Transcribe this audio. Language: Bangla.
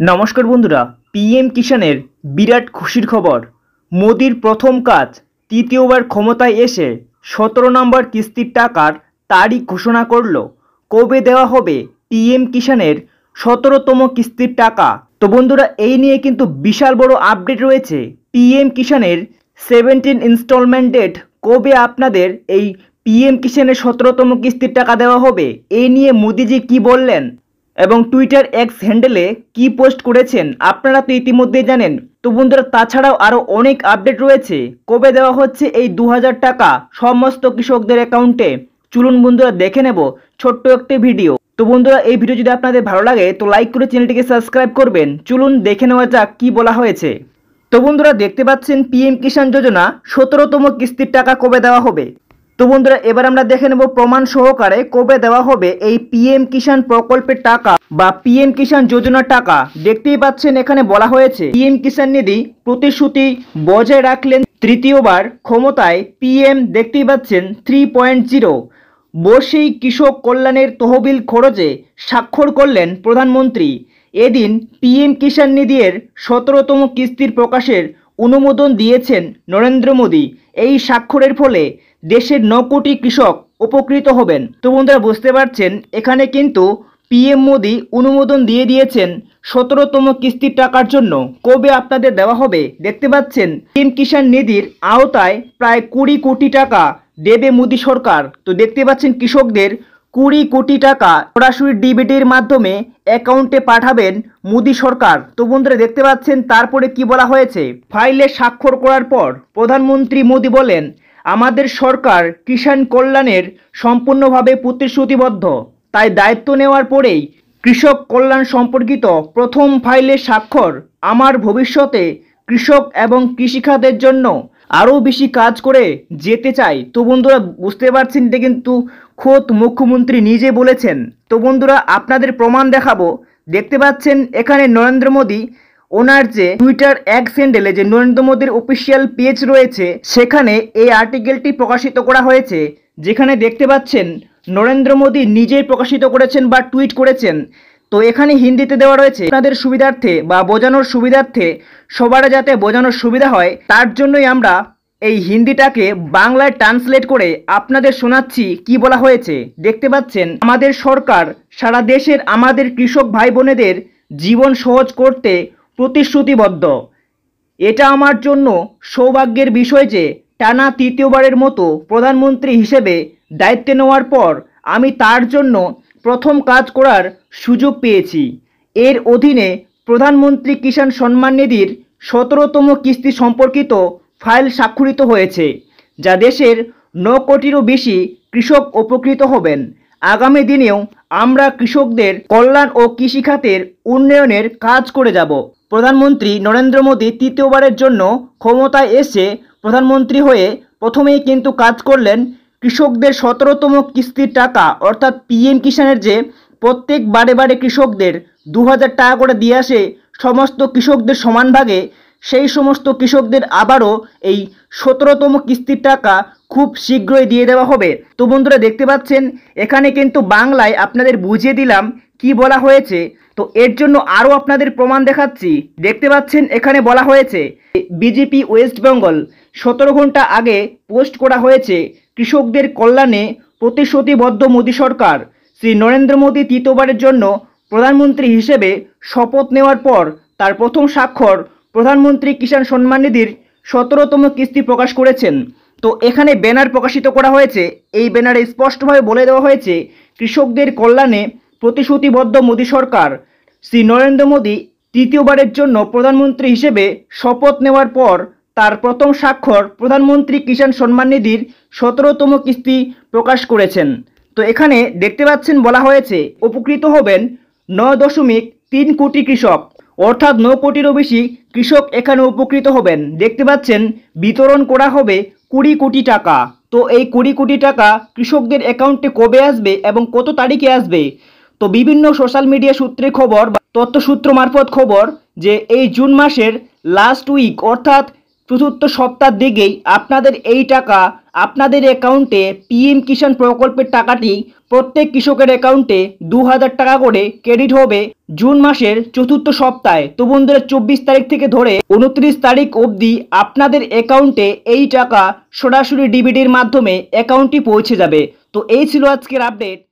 নমস্কার বন্ধুরা, পিএম কিষাণের বিরাট খুশির খবর। মোদির প্রথম কাজ তৃতীয়বার ক্ষমতায় এসে 17 নম্বর কিস্তির টাকার তারিখ ঘোষণা করল। কবে দেওয়া হবে পিএম কিষাণের 17তম কিস্তির টাকা? তো বন্ধুরা, এই নিয়ে কিন্তু বিশাল বড় আপডেট রয়েছে। পিএম কিষাণের 17 ইনস্টলমেন্ট ডেট কবে আপনাদের এই পিএম কিষাণের 17তম কিস্তির টাকা দেওয়া হবে, এই নিয়ে মোদিজি কি বললেন এবং টুইটার এক্স হ্যান্ডেলে কি পোস্ট করেছেন আপনারা তো ইতিমধ্যেই জানেন। তো বন্ধুরা, তাছাড়াও আরও অনেক আপডেট রয়েছে। কবে দেওয়া হচ্ছে এই 2000 টাকা সমস্ত কৃষকদের অ্যাকাউন্টে, চলুন বন্ধুরা দেখে নেব ছোট্ট একটি ভিডিও। তো বন্ধুরা, এই ভিডিও যদি আপনাদের ভালো লাগে তো লাইক করে চ্যানেলটিকে সাবস্ক্রাইব করবেন। চলুন দেখে নেওয়া যাক কি বলা হয়েছে। তো বন্ধুরা, দেখতে পাচ্ছেন পিএম কিষাণ যোজনা 17তম কিস্তির টাকা কবে দেওয়া হবে। তো বন্ধুরা, এবার আমরা দেখে নেব প্রমাণ সহকারে কবে দেওয়া হবে এই পিএম কিষাণ প্রকল্পের টাকা বা পিএম কিষাণ যোজনার টাকা। দেখতেই পাচ্ছেন এখানে বলা হয়েছে পিএম কিষাণ নিধি প্রতিশ্রুতি বজায় রাখলেন তৃতীয়বার ক্ষমতায় পিএম। দেখতেই পাচ্ছেন 3.0 বসেই কৃষক কল্যাণের তহবিল খরচে স্বাক্ষর করলেন প্রধানমন্ত্রী। এদিন পিএম কিষাণ নিধির 17তম কিস্তির প্রকাশের অনুমোদন দিয়েছেন নরেন্দ্র মোদী। এই স্বাক্ষরের ফলে দেশের 9 কোটি কৃষক উপকৃত হবেন। তো বন্ধুরা, বুঝতে পারছেন এখানে কিন্তু পিএম মোদী অনুমোদন দিয়ে দিয়েছেন 17তম কিস্তির টাকার জন্য। কবে আপনাদের দেওয়া হবে দেখতে পাচ্ছেন পিএম কিষাণ নিধির আওতায় প্রায় 20 কোটি টাকা দেবে মোদী সরকার। তো দেখতে পাচ্ছেন কৃষকদের 20 কোটি টাকা সরাসরি ডিবিটির মাধ্যমে অ্যাকাউন্টে পাঠাবেন মোদী সরকার। তো বন্ধুরা, দেখতে পাচ্ছেন তারপরে কি বলা হয়েছে। ফাইলে স্বাক্ষর করার পর প্রধানমন্ত্রী মোদী বলেন, আমাদের সরকার কিষাণ কল্যাণের সম্পূর্ণভাবে প্রতিশ্রুতিবদ্ধ। তাই দায়িত্ব নেওয়ার পরেই কৃষক কল্যাণ সম্পর্কিত প্রথম ফাইলে স্বাক্ষর। আমার ভবিষ্যতে কৃষক এবং কৃষিখাতের জন্য আরও বেশি কাজ করে যেতে চাই। তো বন্ধুরা, বুঝতে পারছেন এটা কিন্তু খোদ মুখ্যমন্ত্রী নিজে বলেছেন। তো বন্ধুরা, আপনাদের প্রমাণ দেখাবো। দেখতে পাচ্ছেন এখানে নরেন্দ্র মোদী ওনার যে টুইটার এক্স হ্যান্ডেলে যে নরেন্দ্র মোদীর অফিসিয়াল পেজ রয়েছে সেখানে এই আর্টিকেলটি প্রকাশিত করা হয়েছে, যেখানে দেখতে পাচ্ছেন নরেন্দ্র মোদী নিজেই প্রকাশিত করেছেন বা টুইট করেছেন। তো এখানে হিন্দিতে দেওয়া রয়েছে, আপনাদের সুবিধার্থে বা বোঝানোর সুবিধার্থে, সবার যাতে বোঝানোর সুবিধা হয় তার জন্যই আমরা এই হিন্দিটাকে বাংলায় ট্রান্সলেট করে আপনাদের শোনাচ্ছি কি বলা হয়েছে। দেখতে পাচ্ছেন আমাদের সরকার সারা দেশের আমাদের কৃষক ভাই বোনেদের জীবন সহজ করতে প্রতিশ্রুতিবদ্ধ। এটা আমার জন্য সৌভাগ্যের বিষয় যে টানা তৃতীয়বারের মতো প্রধানমন্ত্রী হিসেবে দায়িত্ব নেওয়ার পর আমি তার জন্য প্রথম কাজ করার সুযোগ পেয়েছি। এর অধীনে প্রধানমন্ত্রী কিষাণ সম্মান নিধির 17তম কিস্তি সম্পর্কিত ফাইল স্বাক্ষরিত হয়েছে, যা দেশের 9 কোটিরও বেশি কৃষক উপকৃত হবেন। আগামী দিনেও আমরা কৃষকদের কল্যাণ ও কৃষিখাতের উন্নয়নের কাজ করে যাব। প্রধানমন্ত্রী নরেন্দ্র মোদী তৃতীয়বারের জন্য ক্ষমতায় এসে প্রধানমন্ত্রী হয়ে প্রথমেই কিন্তু কাজ করলেন কৃষকদের 17তম কিস্তির টাকা, অর্থাৎ পিএম কিষাণের যে প্রত্যেক বারে কৃষকদের 2000 টাকা করে দিয়ে আসে সমস্ত কৃষকদের সমান ভাগে, সেই সমস্ত কৃষকদের আবারও এই 17তম কিস্তির টাকা খুব শীঘ্রই দিয়ে দেওয়া হবে। তো বন্ধুরা, দেখতে পাচ্ছেন এখানে কিন্তু বাংলায় আপনাদের বুঝিয়ে দিলাম কি বলা হয়েছে। তো এর জন্য আরও আপনাদের প্রমাণ দেখাচ্ছি। দেখতে পাচ্ছেন এখানে বলা হয়েছে বিজেপি ওয়েস্ট বেঙ্গল 17 ঘন্টা আগে পোস্ট করা হয়েছে, কৃষকদের কল্যাণে প্রতিশ্রুতিবদ্ধ মোদী সরকার। শ্রী নরেন্দ্র মোদী তৃতীয়বারের জন্য প্রধানমন্ত্রী হিসেবে শপথ নেওয়ার পর তার প্রথম স্বাক্ষর প্রধানমন্ত্রী কিষাণ সম্মান নিধির 17তম কিস্তি প্রকাশ করেছেন। তো এখানে ব্যানার প্রকাশিত করা হয়েছে। এই ব্যানারে স্পষ্টভাবে বলে দেওয়া হয়েছে কৃষকদের কল্যাণে প্রতিশ্রুতিবদ্ধ মোদী সরকার। শ্রী নরেন্দ্র মোদী তৃতীয়বারের জন্য প্রধানমন্ত্রী হিসেবে শপথ নেওয়ার পর তার প্রথম স্বাক্ষর প্রধানমন্ত্রী কিষাণ সম্মান নিধির 17তম কিস্তি প্রকাশ করেছেন। তো এখানে দেখতে পাচ্ছেন বলা হয়েছে উপকৃত হবেন 9.3 কোটি কৃষক, অর্থাৎ 9 কোটিরও বেশি কৃষক এখানে উপকৃত হবেন। দেখতে পাচ্ছেন বিতরণ করা হবে 20 কোটি টাকা। তো এই 20 কোটি টাকা কৃষকদের অ্যাকাউন্টে কবে আসবে এবং কত তারিখে আসবে? তো বিভিন্ন সোশ্যাল মিডিয়া সূত্রে খবর বা তথ্যসূত্র মারফত খবর যে এই জুন মাসের লাস্ট উইক অর্থাৎ চতুর্থ সপ্তাহের দিকেই আপনাদের এই টাকা আপনাদের অ্যাকাউন্টে পিএম কিষাণ প্রকল্পের টাকাটি প্রত্যেক কৃষকের অ্যাকাউন্টে 2000 টাকা করে ক্রেডিট হবে জুন মাসের চতুর্থ সপ্তাহে। তো বন্ধুরা 24 তারিখ থেকে ধরে 29 তারিখ অবধি আপনাদের অ্যাকাউন্টে এই টাকা সরাসরি ডিবিটির মাধ্যমে অ্যাকাউন্টটি পৌঁছে যাবে। তো এই ছিল আজকের আপডেট।